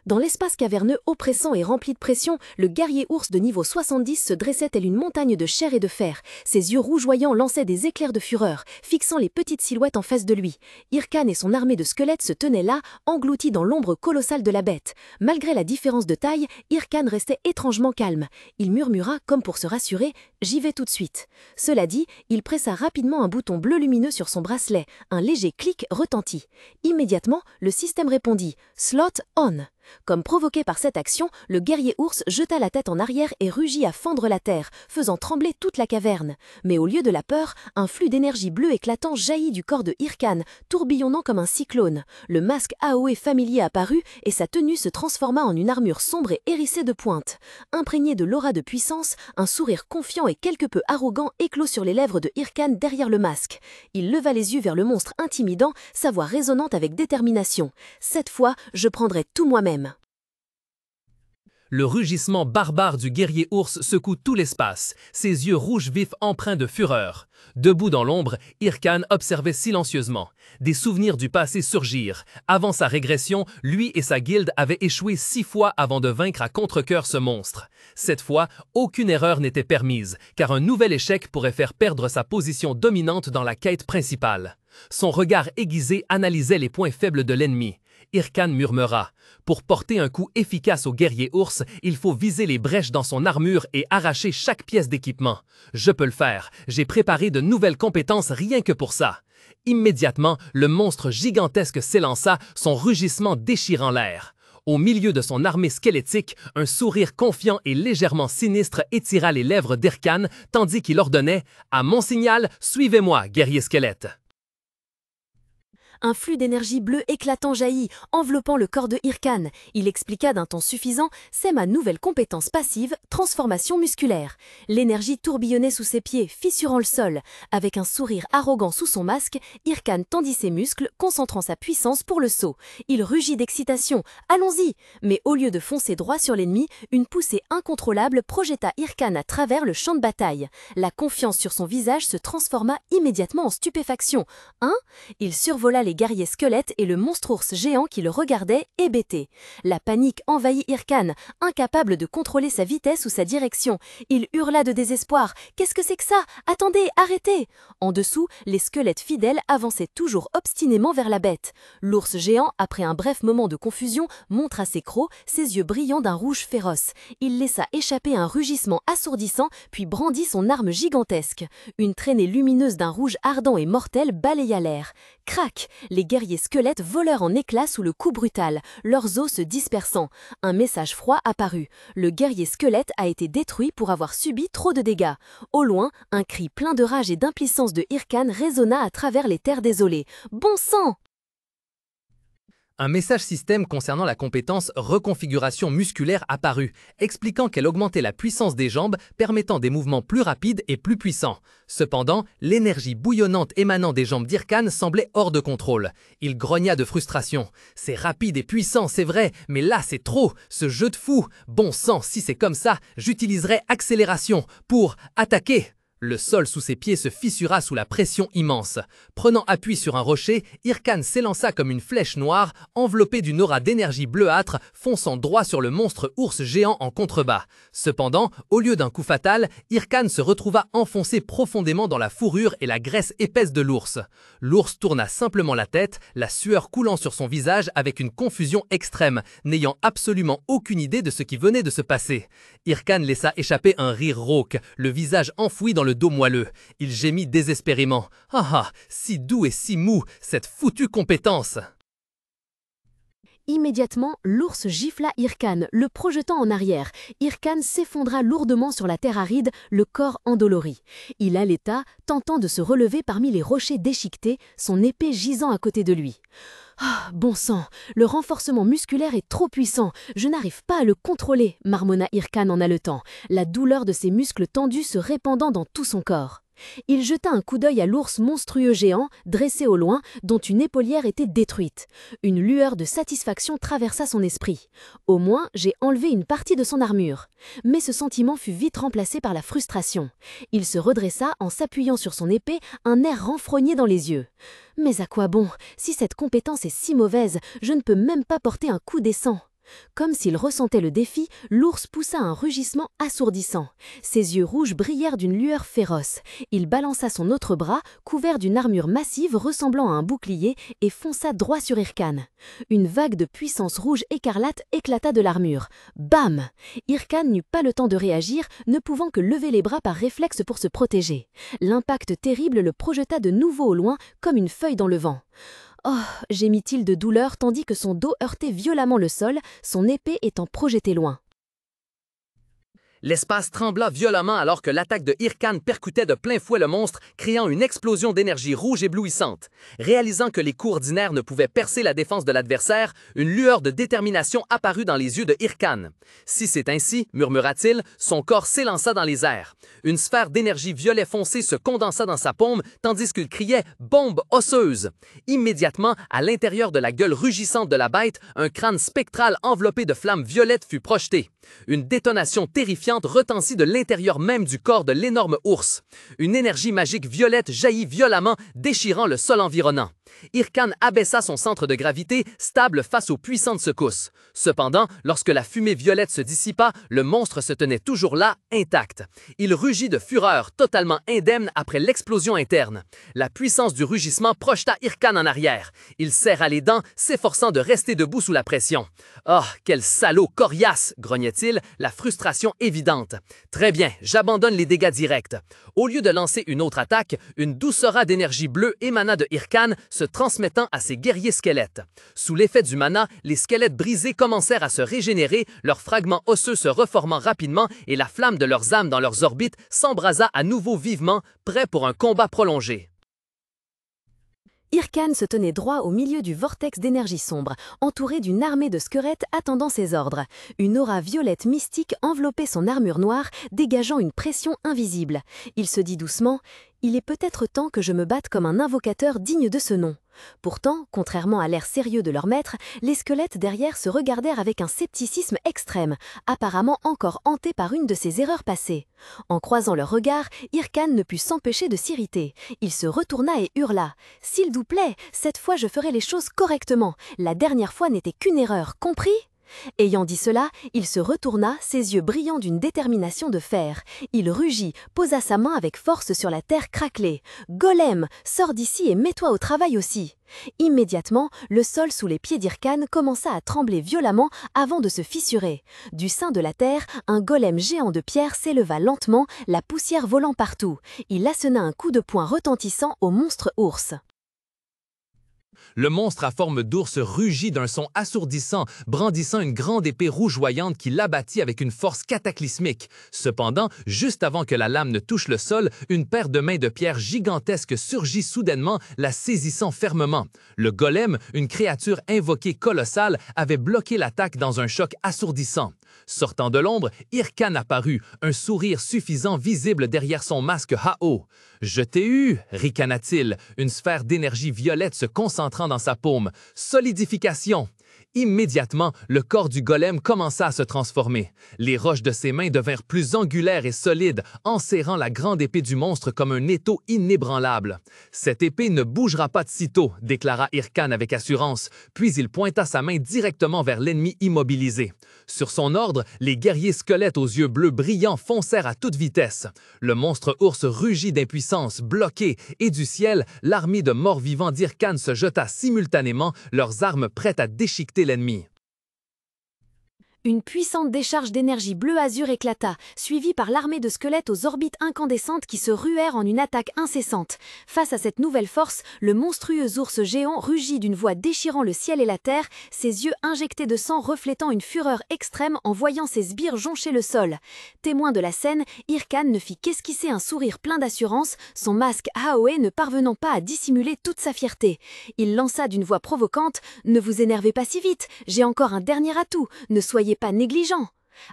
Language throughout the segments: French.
Dans l'espace caverneux oppressant et rempli de pression, le guerrier ours de niveau 70 se dressait telle une montagne de chair et de fer. Ses yeux rougeoyants lançaient des éclairs de fureur, fixant les petites silhouettes en face de lui. Irkan et son armée de squelettes se tenaient là, engloutis dans l'ombre colossale de la bête. Malgré la différence de taille, Irkan restait étrangement calme. Il murmura, comme pour se rassurer, « J'y vais tout de suite ». Cela dit, il pressa rapidement un bouton bleu lumineux sur son bracelet. Un léger clic retentit. Immédiatement, le système répondit « Slot on ». Comme provoqué par cette action, le guerrier ours jeta la tête en arrière et rugit à fendre la terre, faisant trembler toute la caverne. Mais au lieu de la peur, un flux d'énergie bleue éclatant jaillit du corps de Irkan, tourbillonnant comme un cyclone. Le masque AOE familier apparut et sa tenue se transforma en une armure sombre et hérissée de pointes. Imprégné de l'aura de puissance, un sourire confiant et quelque peu arrogant éclot sur les lèvres de Irkan derrière le masque. Il leva les yeux vers le monstre intimidant, sa voix résonnante avec détermination. « Cette fois, je prendrai tout moi-même. » Le rugissement barbare du guerrier ours secoue tout l'espace, ses yeux rouges vifs empreints de fureur. Debout dans l'ombre, Irkan observait silencieusement. Des souvenirs du passé surgirent. Avant sa régression, lui et sa guilde avaient échoué 6 fois avant de vaincre à contre-cœur ce monstre. Cette fois, aucune erreur n'était permise, car un nouvel échec pourrait faire perdre sa position dominante dans la quête principale. Son regard aiguisé analysait les points faibles de l'ennemi. Irkan murmura. Pour porter un coup efficace au guerrier ours, il faut viser les brèches dans son armure et arracher chaque pièce d'équipement. Je peux le faire. J'ai préparé de nouvelles compétences rien que pour ça. Immédiatement, le monstre gigantesque s'élança, son rugissement déchirant l'air. Au milieu de son armée squelettique, un sourire confiant et légèrement sinistre étira les lèvres d'Irkan, tandis qu'il ordonnait « À mon signal, suivez-moi, guerrier squelette !» Un flux d'énergie bleue éclatant jaillit, enveloppant le corps de Irkan. Il expliqua d'un ton suffisant « C'est ma nouvelle compétence passive, transformation musculaire ». L'énergie tourbillonnait sous ses pieds, fissurant le sol. Avec un sourire arrogant sous son masque, Irkan tendit ses muscles, concentrant sa puissance pour le saut. Il rugit d'excitation « Allons-y !» Mais au lieu de foncer droit sur l'ennemi, une poussée incontrôlable projeta Irkan à travers le champ de bataille. La confiance sur son visage se transforma immédiatement en stupéfaction. « Hein ?» Il survola les guerriers squelettes et le monstre ours géant qui le regardait, hébété. La panique envahit Irkan, incapable de contrôler sa vitesse ou sa direction. Il hurla de désespoir. « Qu'est-ce que c'est que ça? Attendez, arrêtez !» En dessous, les squelettes fidèles avançaient toujours obstinément vers la bête. L'ours géant, après un bref moment de confusion, montra ses crocs, ses yeux brillants d'un rouge féroce. Il laissa échapper un rugissement assourdissant, puis brandit son arme gigantesque. Une traînée lumineuse d'un rouge ardent et mortel balaya l'air. Crac! Les guerriers squelettes volèrent en éclats sous le coup brutal, leurs os se dispersant. Un message froid apparut. Le guerrier squelette a été détruit pour avoir subi trop de dégâts. Au loin, un cri plein de rage et d'impuissance de Irkan résonna à travers les terres désolées. « Bon sang !» Un message système concernant la compétence reconfiguration musculaire apparut, expliquant qu'elle augmentait la puissance des jambes, permettant des mouvements plus rapides et plus puissants. Cependant, l'énergie bouillonnante émanant des jambes d'Irkan semblait hors de contrôle. Il grogna de frustration. « C'est rapide et puissant, c'est vrai, mais là c'est trop, ce jeu de fou. Bon sang, si c'est comme ça, j'utiliserai accélération pour attaquer !» Le sol sous ses pieds se fissura sous la pression immense. Prenant appui sur un rocher, Irkan s'élança comme une flèche noire, enveloppée d'une aura d'énergie bleuâtre, fonçant droit sur le monstre ours géant en contrebas. Cependant, au lieu d'un coup fatal, Irkan se retrouva enfoncé profondément dans la fourrure et la graisse épaisse de l'ours. L'ours tourna simplement la tête, la sueur coulant sur son visage avec une confusion extrême, n'ayant absolument aucune idée de ce qui venait de se passer. Irkan laissa échapper un rire rauque, le visage enfoui dans le dos moelleux. Il gémit désespérément. « Ah ah, si doux et si mou, cette foutue compétence !» Immédiatement, l'ours gifla Irkan, le projetant en arrière. Irkan s'effondra lourdement sur la terre aride, le corps endolori. Il allaita, tentant de se relever parmi les rochers déchiquetés, son épée gisant à côté de lui. « Ah, bon sang, le renforcement musculaire est trop puissant, je n'arrive pas à le contrôler » marmonna Irkan en haletant, la douleur de ses muscles tendus se répandant dans tout son corps. Il jeta un coup d'œil à l'ours monstrueux géant, dressé au loin, dont une épaulière était détruite. Une lueur de satisfaction traversa son esprit. Au moins, j'ai enlevé une partie de son armure. Mais ce sentiment fut vite remplacé par la frustration. Il se redressa en s'appuyant sur son épée, un air renfrogné dans les yeux. Mais à quoi bon? Si cette compétence est si mauvaise, je ne peux même pas porter un coup décent. Comme s'il ressentait le défi, l'ours poussa un rugissement assourdissant. Ses yeux rouges brillèrent d'une lueur féroce. Il balança son autre bras, couvert d'une armure massive ressemblant à un bouclier, et fonça droit sur Irkan. Une vague de puissance rouge écarlate éclata de l'armure. Bam! Irkan n'eut pas le temps de réagir, ne pouvant que lever les bras par réflexe pour se protéger. L'impact terrible le projeta de nouveau au loin, comme une feuille dans le vent. Oh, gémit-il de douleur tandis que son dos heurtait violemment le sol, son épée étant projetée loin. L'espace trembla violemment alors que l'attaque de Irkan percutait de plein fouet le monstre, créant une explosion d'énergie rouge éblouissante. Réalisant que les coups ordinaires ne pouvaient percer la défense de l'adversaire, une lueur de détermination apparut dans les yeux de Irkan. « Si c'est ainsi, murmura-t-il, son corps s'élança dans les airs. Une sphère d'énergie violet foncé se condensa dans sa paume, tandis qu'il criait « Bombe osseuse !» Immédiatement, à l'intérieur de la gueule rugissante de la bête, un crâne spectral enveloppé de flammes violettes fut projeté. Une détonation terrifiante retentit de l'intérieur même du corps de l'énorme ours. Une énergie magique violette jaillit violemment, déchirant le sol environnant. Irkan abaissa son centre de gravité, stable face aux puissantes secousses. Cependant, lorsque la fumée violette se dissipa, le monstre se tenait toujours là, intact. Il rugit de fureur, totalement indemne après l'explosion interne. La puissance du rugissement projeta Irkan en arrière. Il serra les dents, s'efforçant de rester debout sous la pression. « Oh, quel salaud coriace !» grognait-il, la frustration évidente. « Très bien, j'abandonne les dégâts directs. » Au lieu de lancer une autre attaque, une douce aura d'énergie bleue émana de Irkan, se transmettant à ses guerriers squelettes. Sous l'effet du mana, les squelettes brisés commencèrent à se régénérer, leurs fragments osseux se reformant rapidement et la flamme de leurs âmes dans leurs orbites s'embrasa à nouveau vivement, prêt pour un combat prolongé. Irkan se tenait droit au milieu du vortex d'énergie sombre, entouré d'une armée de squelettes attendant ses ordres. Une aura violette mystique enveloppait son armure noire, dégageant une pression invisible. Il se dit doucement « Il est peut-être temps que je me batte comme un invocateur digne de ce nom ». Pourtant, contrairement à l'air sérieux de leur maître, les squelettes derrière se regardèrent avec un scepticisme extrême, apparemment encore hantés par une de ses erreurs passées. En croisant leurs regards, Irkan ne put s'empêcher de s'irriter. Il se retourna et hurla « S'il vous plaît, cette fois je ferai les choses correctement. La dernière fois n'était qu'une erreur, compris ?» Ayant dit cela, il se retourna, ses yeux brillants d'une détermination de fer. Il rugit, posa sa main avec force sur la terre craquelée. « Golem, sors d'ici et mets-toi au travail aussi !» Immédiatement, le sol sous les pieds d'Irkan commença à trembler violemment avant de se fissurer. Du sein de la terre, un golem géant de pierre s'éleva lentement, la poussière volant partout. Il assena un coup de poing retentissant au monstre ours. Le monstre à forme d'ours rugit d'un son assourdissant, brandissant une grande épée rougeoyante qui l'abattit avec une force cataclysmique. Cependant, juste avant que la lame ne touche le sol, une paire de mains de pierre gigantesques surgit soudainement, la saisissant fermement. Le golem, une créature invoquée colossale, avait bloqué l'attaque dans un choc assourdissant. Sortant de l'ombre, Irkan apparut, un sourire suffisant visible derrière son masque Hao. « Je t'ai eu !» ricana-t-il, une sphère d'énergie violette se concentrant dans sa paume. « Solidification !» Immédiatement, le corps du golem commença à se transformer. Les roches de ses mains devinrent plus angulaires et solides, enserrant la grande épée du monstre comme un étau inébranlable. « Cette épée ne bougera pas de sitôt », déclara Irkan avec assurance, puis il pointa sa main directement vers l'ennemi immobilisé. Sur son ordre, les guerriers squelettes aux yeux bleus brillants foncèrent à toute vitesse. Le monstre ours rugit d'impuissance, bloqué, et du ciel, l'armée de morts-vivants d'Irkan se jeta simultanément, leurs armes prêtes à déchiqueter l'ennemi. Une puissante décharge d'énergie bleu-azur éclata, suivie par l'armée de squelettes aux orbites incandescentes qui se ruèrent en une attaque incessante. Face à cette nouvelle force, le monstrueux ours géant rugit d'une voix déchirant le ciel et la terre, ses yeux injectés de sang reflétant une fureur extrême en voyant ses sbires joncher le sol. Témoin de la scène, Irkan ne fit qu'esquisser un sourire plein d'assurance, son masque Haoé ne parvenant pas à dissimuler toute sa fierté. Il lança d'une voix provocante « Ne vous énervez pas si vite, j'ai encore un dernier atout, ne soyez pas négligent. »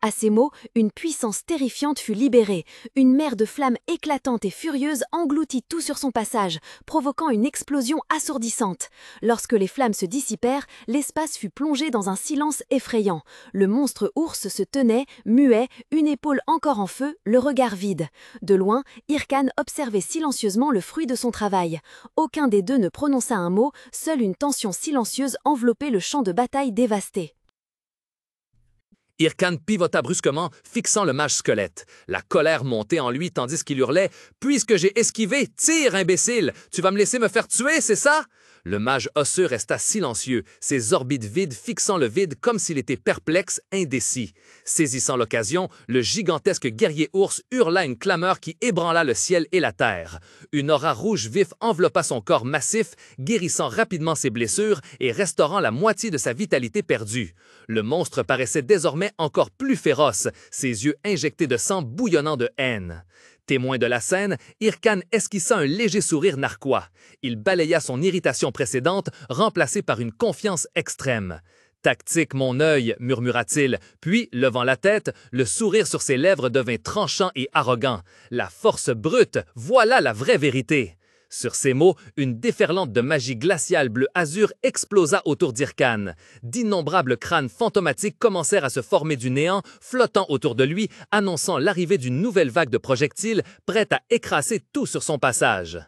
À ces mots, une puissance terrifiante fut libérée. Une mer de flammes éclatantes et furieuses engloutit tout sur son passage, provoquant une explosion assourdissante. Lorsque les flammes se dissipèrent, l'espace fut plongé dans un silence effrayant. Le monstre ours se tenait, muet, une épaule encore en feu, le regard vide. De loin, Irkan observait silencieusement le fruit de son travail. Aucun des deux ne prononça un mot, seule une tension silencieuse enveloppait le champ de bataille dévasté. Irkan pivota brusquement, fixant le mage squelette. La colère montait en lui tandis qu'il hurlait « Puisque j'ai esquivé, tire, imbécile! Tu vas me laisser me faire tuer, c'est ça ?» Le mage osseux resta silencieux, ses orbites vides fixant le vide comme s'il était perplexe, indécis. Saisissant l'occasion, le gigantesque guerrier ours hurla une clameur qui ébranla le ciel et la terre. Une aura rouge vif enveloppa son corps massif, guérissant rapidement ses blessures et restaurant la moitié de sa vitalité perdue. Le monstre paraissait désormais encore plus féroce, ses yeux injectés de sang bouillonnant de haine. Témoin de la scène, Irkan esquissa un léger sourire narquois. Il balaya son irritation précédente, remplacée par une confiance extrême. « Tactique, mon œil » murmura-t-il, puis, levant la tête, le sourire sur ses lèvres devint tranchant et arrogant. « La force brute, voilà la vraie vérité !» Sur ces mots, une déferlante de magie glaciale bleu-azur explosa autour d'Irkan. D'innombrables crânes fantomatiques commencèrent à se former du néant, flottant autour de lui, annonçant l'arrivée d'une nouvelle vague de projectiles, prête à écraser tout sur son passage.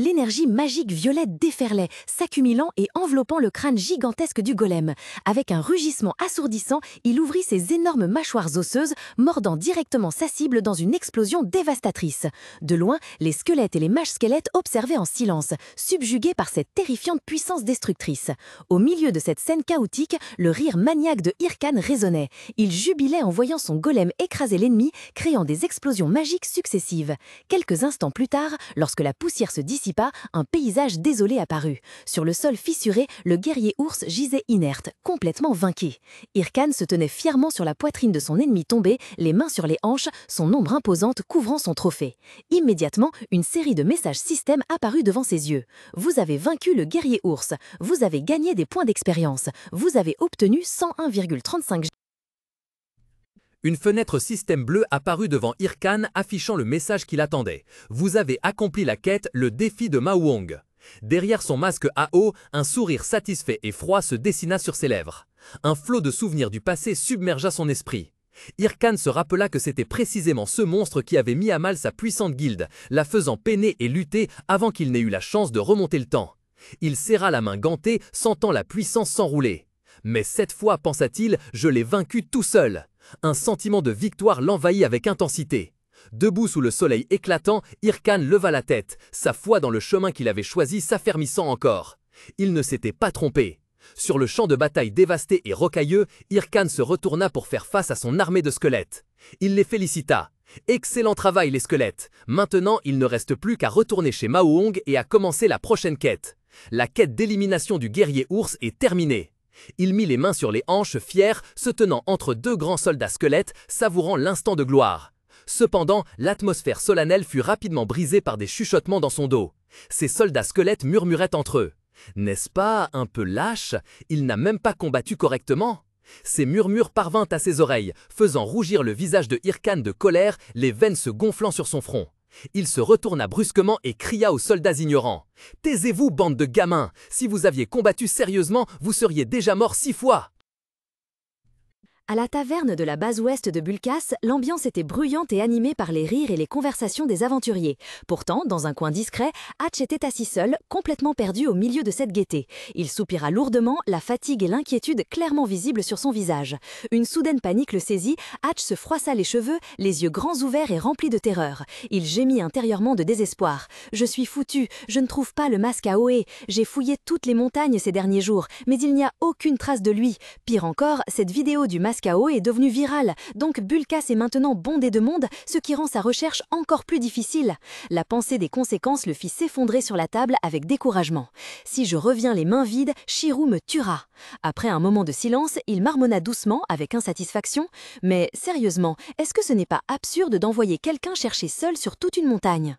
L'énergie magique violette déferlait, s'accumulant et enveloppant le crâne gigantesque du golem. Avec un rugissement assourdissant, il ouvrit ses énormes mâchoires osseuses, mordant directement sa cible dans une explosion dévastatrice. De loin, les squelettes et les mages squelettes observaient en silence, subjugués par cette terrifiante puissance destructrice. Au milieu de cette scène chaotique, le rire maniaque de Irkan résonnait. Il jubilait en voyant son golem écraser l'ennemi, créant des explosions magiques successives. Quelques instants plus tard, lorsque la poussière se dissipa, un paysage désolé apparut. Sur le sol fissuré, le guerrier ours gisait inerte, complètement vaincu. Irkan se tenait fièrement sur la poitrine de son ennemi tombé, les mains sur les hanches, son ombre imposante couvrant son trophée. Immédiatement, une série de messages système apparut devant ses yeux. Vous avez vaincu le guerrier ours. Vous avez gagné des points d'expérience. Vous avez obtenu 101,35 G. Une fenêtre système bleu apparut devant Irkan affichant le message qu'il attendait. Vous avez accompli la quête, le défi de Mawong. Derrière son masque à eau, un sourire satisfait et froid se dessina sur ses lèvres. Un flot de souvenirs du passé submergea son esprit. Irkan se rappela que c'était précisément ce monstre qui avait mis à mal sa puissante guilde, la faisant peiner et lutter avant qu'il n'ait eu la chance de remonter le temps. Il serra la main gantée, sentant la puissance s'enrouler. Mais cette fois, pensa-t-il, je l'ai vaincu tout seul. Un sentiment de victoire l'envahit avec intensité. Debout sous le soleil éclatant, Irkan leva la tête, sa foi dans le chemin qu'il avait choisi s'affermissant encore. Il ne s'était pas trompé. Sur le champ de bataille dévasté et rocailleux, Irkan se retourna pour faire face à son armée de squelettes. Il les félicita. Excellent travail les squelettes. Maintenant, il ne reste plus qu'à retourner chez Mawong et à commencer la prochaine quête. La quête d'élimination du guerrier ours est terminée. Il mit les mains sur les hanches, fier, se tenant entre deux grands soldats squelettes, savourant l'instant de gloire. Cependant, l'atmosphère solennelle fut rapidement brisée par des chuchotements dans son dos. Ces soldats squelettes murmuraient entre eux. « N'est-ce pas un peu lâche? Il n'a même pas combattu correctement ?» Ces murmures parvinrent à ses oreilles, faisant rougir le visage de Irkan de colère, les veines se gonflant sur son front. Il se retourna brusquement et cria aux soldats ignorants. « Taisez-vous, bande de gamins! Si vous aviez combattu sérieusement, vous seriez déjà mort 6 fois !» À la taverne de la base ouest de Bulkas, l'ambiance était bruyante et animée par les rires et les conversations des aventuriers. Pourtant, dans un coin discret, Hatch était assis seul, complètement perdu au milieu de cette gaieté. Il soupira lourdement, la fatigue et l'inquiétude clairement visibles sur son visage. Une soudaine panique le saisit, Hatch se froissa les cheveux, les yeux grands ouverts et remplis de terreur. Il gémit intérieurement de désespoir. « Je suis foutu, je ne trouve pas le masque à Oé. J'ai fouillé toutes les montagnes ces derniers jours, mais il n'y a aucune trace de lui. Pire encore, cette vidéo du masque KO est devenu viral, donc Bulkas est maintenant bondé de monde, ce qui rend sa recherche encore plus difficile. La pensée des conséquences le fit s'effondrer sur la table avec découragement. Si je reviens les mains vides, Shirou me tuera. Après un moment de silence, il marmonna doucement avec insatisfaction. Mais sérieusement, est-ce que ce n'est pas absurde d'envoyer quelqu'un chercher seul sur toute une montagne ?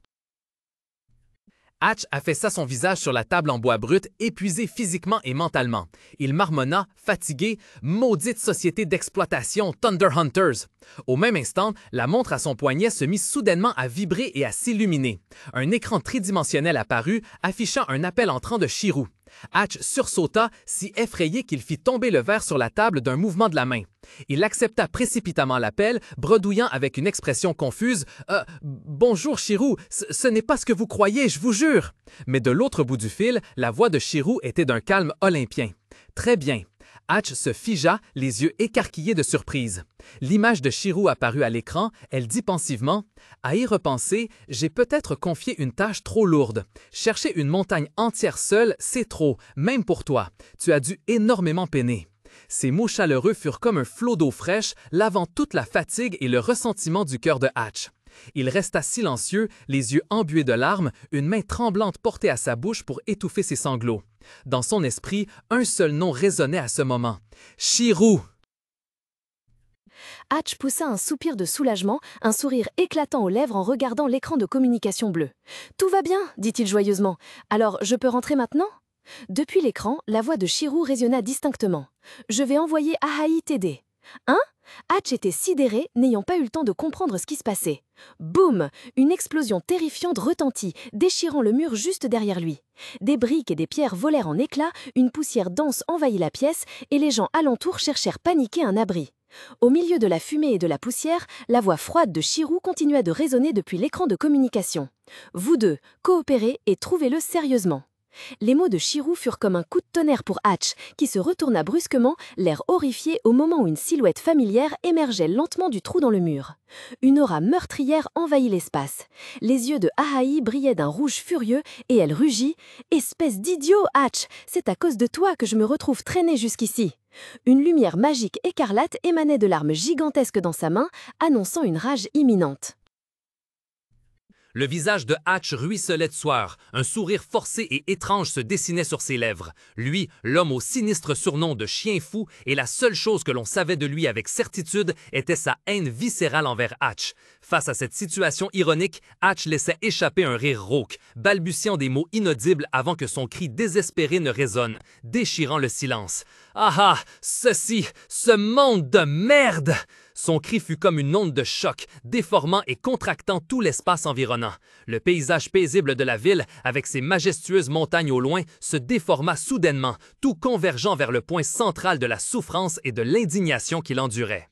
Hatch affaissa son visage sur la table en bois brut, épuisé physiquement et mentalement. Il marmonna, fatigué, « Maudite société d'exploitation, Thunder Hunters !» Au même instant, la montre à son poignet se mit soudainement à vibrer et à s'illuminer. Un écran tridimensionnel apparut, affichant un appel entrant de Shirou. Hatch sursauta, si effrayé qu'il fit tomber le verre sur la table d'un mouvement de la main. Il accepta précipitamment l'appel, bredouillant avec une expression confuse « Bonjour Shirou, ce n'est pas ce que vous croyez, je vous jure !» Mais de l'autre bout du fil, la voix de Shirou était d'un calme olympien. « Très bien. Hatch se figea, les yeux écarquillés de surprise. L'image de Shirou apparut à l'écran, elle dit pensivement « À y repenser, j'ai peut-être confié une tâche trop lourde. Chercher une montagne entière seule, c'est trop, même pour toi. Tu as dû énormément peiner. » Ces mots chaleureux furent comme un flot d'eau fraîche, lavant toute la fatigue et le ressentiment du cœur de Hatch. Il resta silencieux, les yeux embués de larmes, une main tremblante portée à sa bouche pour étouffer ses sanglots. Dans son esprit, un seul nom résonnait à ce moment. « Shirou !» Hatch poussa un soupir de soulagement, un sourire éclatant aux lèvres en regardant l'écran de communication bleu. « Tout va bien, dit-il joyeusement. Alors, je peux rentrer maintenant ?» Depuis l'écran, la voix de Shirou résonna distinctement. « Je vais envoyer Ahaï t'aider. »« Hein ?» Hatch était sidéré, n'ayant pas eu le temps de comprendre ce qui se passait. Boum! Une explosion terrifiante retentit, déchirant le mur juste derrière lui. Des briques et des pierres volèrent en éclats, une poussière dense envahit la pièce et les gens alentour cherchèrent paniqués un abri. Au milieu de la fumée et de la poussière, la voix froide de Shirou continua de résonner depuis l'écran de communication. « Vous deux, coopérez et trouvez-le sérieusement. » Les mots de Shirou furent comme un coup de tonnerre pour Hatch, qui se retourna brusquement, l'air horrifié au moment où une silhouette familière émergeait lentement du trou dans le mur. Une aura meurtrière envahit l'espace. Les yeux de Ahaï brillaient d'un rouge furieux et elle rugit « Espèce d'idiot, Hatch, c'est à cause de toi que je me retrouve traîné jusqu'ici. » Une lumière magique écarlate émanait de l'arme gigantesque dans sa main, annonçant une rage imminente. Le visage de Hatch ruisselait de sueur, un sourire forcé et étrange se dessinait sur ses lèvres. Lui, l'homme au sinistre surnom de chien fou, et la seule chose que l'on savait de lui avec certitude était sa haine viscérale envers Hatch. Face à cette situation ironique, Hatch laissait échapper un rire rauque, balbutiant des mots inaudibles avant que son cri désespéré ne résonne, déchirant le silence. « Ah ah, ce monde de merde !» Son cri fut comme une onde de choc, déformant et contractant tout l'espace environnant. Le paysage paisible de la ville, avec ses majestueuses montagnes au loin, se déforma soudainement, tout convergeant vers le point central de la souffrance et de l'indignation qu'il endurait.